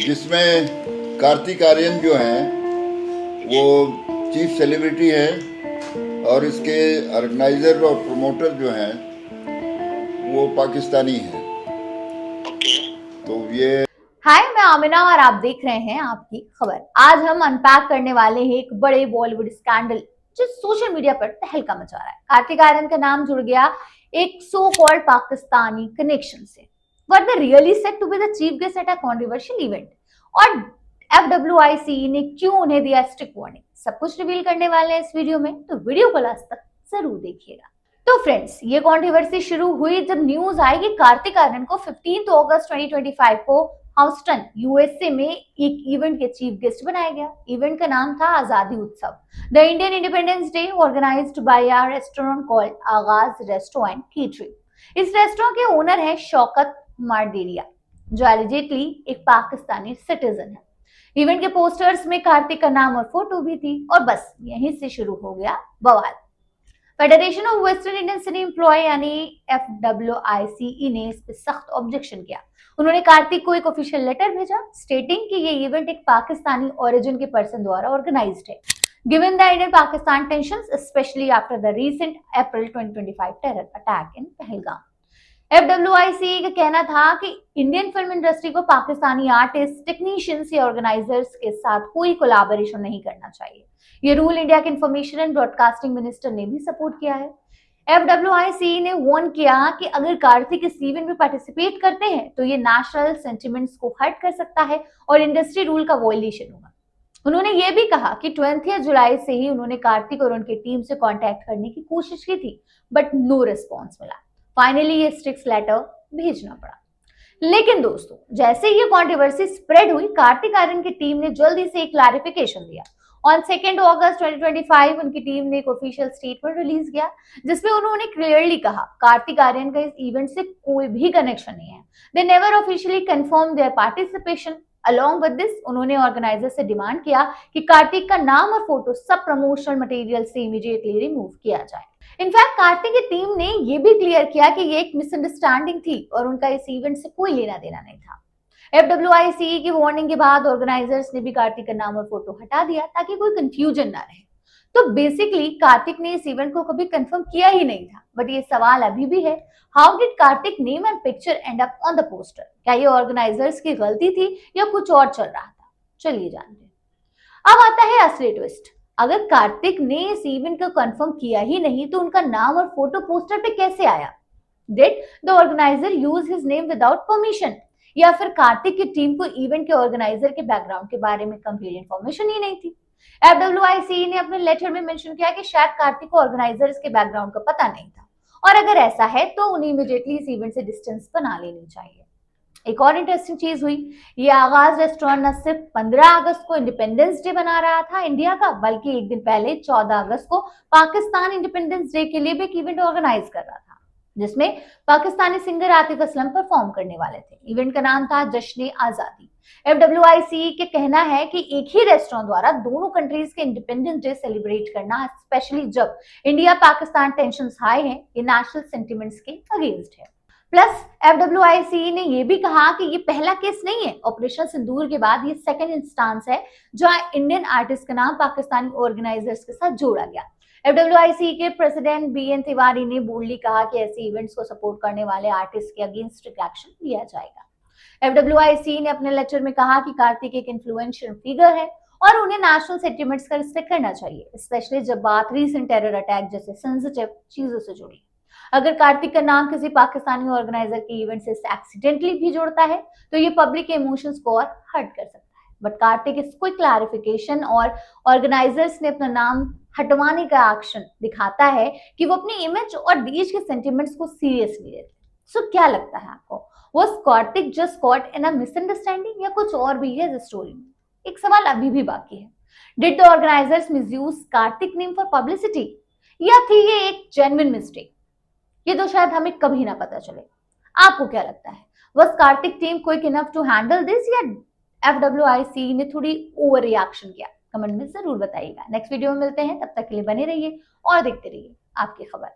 जिसमें कार्तिक आर्यन जो हैं वो चीफ सेलिब्रिटी है और इसके ऑर्गेनाइजर और प्रमोटर जो हैं वो पाकिस्तानी हैं। तो ये हाय, मैं आमिना और आप देख रहे हैं आपकी खबर। आज हम अनपैक करने वाले हैं एक बड़े बॉलीवुड स्कैंडल जो सोशल मीडिया पर तहलका मचा रहा है। कार्तिक आर्यन का नाम जुड़ गया एक सो कॉल्ड पाकिस्तानी कनेक्शन से। Were they really set to be the chief guest at a controversial event? और FWIC ने क्यों उन्हें दिया स्ट्रिक्ट वार्निंग? सब कुछ रिवील करने वाले हैं इस वीडियो में, तो वीडियो को लास्ट तक जरूर देखिएगा। तो फ्रेंड्स, ये कंट्रोवर्सी शुरू हुई जब न्यूज आई कि कार्तिक आर्यन को 15 अगस्त 2025 को ह्यूस्टन यूएसए में एक इवेंट के चीफ गेस्ट बनाया गया। इवेंट का नाम था आजादी उत्सव, the Indian independence day, organised by a restaurant called Aagaz restaurant catering. इस रेस्टोरेंट के ओनर है शौकत मारडेरिया, जो एलिजिटली एक पाकिस्तानी सिटीजन है। इवेंट के पोस्टर्स में कार्तिक का नाम और फोटो भी थी और बस यहीं से शुरू हो गया बवाल। Federation of western Indian city employ यानी FWICE ने इस पर सख्त ऑब्जेक्शन किया। उन्होंने कार्तिक को एक ऑफिशियल लेटर भेजा स्टेटिंग कि ये इवेंट एक पाकिस्तानी ओरिजिन के पर्सन द्वारा ऑर्गेनाइज्ड है, given the Indian Pakistan tensions specially after the recent April 2025 terror attack in Pahalgam. FWICE का कहना था कि इंडियन फिल्म इंडस्ट्री को पाकिस्तानी आर्टिस्ट, टेक्नीशियंस या ऑर्गेनाइजर्स के साथ कोई कोलैबोरेशन नहीं करना चाहिए। ये रूल इंडिया के इंफॉर्मेशन एंड ब्रॉडकास्टिंग मिनिस्टर ने भी सपोर्ट किया है। FWICE ने वार्न किया कि अगर कार्तिक इस इवेंट में पार्टिसिपेट करते हैं तो ये नेशनल सेंटिमेंट्स को हर्ट कर सकता है और इंडस्ट्री रूल का वॉयलेशन होगा। उन्होंने ये भी कहा कि 20 जुलाई से ही उन्होंने कार्तिक और उनकी टीम से कांटेक्ट करने की कोशिश की थी, बट नो रिस्पॉन्स मिला। फाइनली ये स्ट्रिक्ट लेटर भेजना पड़ा। लेकिन दोस्तों, जैसे ये कंट्रोवर्सी स्प्रेड हुई, कार्तिक आर्यन की टीम ने जल्दी से एक क्लैरिफिकेशन दिया। ऑन 2 अगस्त 2025 उनकी टीम ने एक ऑफिशियल स्टेटमेंट रिलीज किया जिसमें उन्होंने क्लियरली कहा कार्तिक आर्यन का इस इवेंट से कोई भी कनेक्शन नहीं है। They never officially confirm their participation. Along with this, उन्होंने ऑर्गेनाइजर से डिमांड किया कि कार्तिक का नाम और फोटो सब प्रमोशनल मटेरियल से इमीडिएटली रिमूव किया जाए। इनफैक्ट कार्तिक की टीम ने यह भी क्लियर किया कि ये एक मिसअंडरस्टैंडिंग थी और उनका इस इवेंट से कोई लेना देना नहीं था। FWICE की वार्निंग के बाद ऑर्गेनाइजर्स ने भी कार्तिक का नाम और फोटो हटा दिया ताकि कोई कंफ्यूजन ना रहे। तो बेसिकली कार्तिक ने इस इवेंट को कभी कंफर्म किया ही नहीं था, बट ये सवाल अभी भी है, how did Kartik name and picture and up on the poster? क्या ये ऑर्गेनाइजर्स की गलती थी या कुछ और चल रहा था? चलिए जानते हैं। अब आता है असली ट्विस्ट। अगर कार्तिक ने इस इवेंट को कंफर्म किया ही नहीं तो उनका नाम और फोटो पोस्टर पे कैसे आया? Did the organiser use his name without permission? या फिर कार्तिक की टीम को इवेंट के ऑर्गेनाइजर के बैकग्राउंड के बारे में कंप्लीट इंफॉर्मेशन ही नहीं थी? FWICE ने अपने लेटर में मेंशन किया कि शायद कार्तिक को ऑर्गेनाइजर्स के बैकग्राउंड का पता नहीं था और अगर ऐसा है तो उन्हें इमीडिएटली इस इवेंट से डिस्टेंस बना लेनी चाहिए। एक और इंटरेस्टिंग चीज हुई, ये आगाज रेस्टोरेंट न सिर्फ 15 अगस्त को इंडिपेंडेंस डे बना रहा था इंडिया का, बल्कि एक दिन पहले 14 अगस्त को पाकिस्तान इंडिपेंडेंस डे के लिए भी एक इवेंट ऑर्गेनाइज कर रहा था जिसमें पाकिस्तानी सिंगर आतिफ असलम परफॉर्म करने वाले थे। इवेंट का नाम था जश्न आजादी। FWICE के कहना है कि एक ही रेस्टोरेंट द्वारा दोनों कंट्रीज के इंडिपेंडेंस डे सेलिब्रेट करना, स्पेशली जब इंडिया पाकिस्तान टेंशंस हाई हैं, ये नेशनल सेंटिमेंट्स के अगेंस्ट है। प्लस FWICE ने यह भी कहा कि ये पहला केस नहीं है। ऑपरेशन सिंदूर के बाद ये सेकंड इंस्टांस है जहां इंडियन आर्टिस्ट का नाम पाकिस्तानी ऑर्गेनाइजर्स के साथ जोड़ा गया। FWICE के प्रेसिडेंट BN तिवारी ने बोल्डली कहा कि ऐसे इवेंट्स को सपोर्ट करने वाले आर्टिस्ट के अगेंस्ट एक्शन लिया जाएगा। FWICE ने अपने लेटर में कहा कि कार्तिक एक इन्फ्लुएंशियल फिगर है और उन्हें नेशनल सेंटिमेंट्स का रिस्पेक्ट करना चाहिए, स्पेशली जब बात रीसेंट टेरर अटैक जैसे सेंसिटिव चीजों से जुड़ी। अगर कार्तिक का नाम किसी पाकिस्तानी ऑर्गेनाइजर के इवेंट से एक्सीडेंटली भी जोड़ता है तो ये पब्लिक के इमोशंस को और हर्ट कर सकता है। बट कार्तिक इस क्विक क्लैरिफिकेशन और ऑर्गेनाइजर्स ने अपना नाम हटवाने का एक्शन दिखाता है कि वो अपनी इमेज और देश के सेंटिमेंट्स को सीरियसली लेते हैं। सो क्या लगता है आपको, was Kartik just caught in a misunderstanding या कुछ और भी है इस स्टोरी में? एक सवाल अभी भी बाकी है, did the organisers misuse Kartik name for publicity या थी ये एक जेन्युइन मिस्टेक? ये तो शायद हमें कभी ना पता चले। आपको क्या लगता है, was Kartik team quick enough to handle this या FWICE ने थोड़ी ओवर रिएक्शन किया? कमेंट में जरूर बताइएगा। नेक्स्ट वीडियो में मिलते हैं, तब तक के लिए बने रहिए और देखते रहिए आपकी खबर।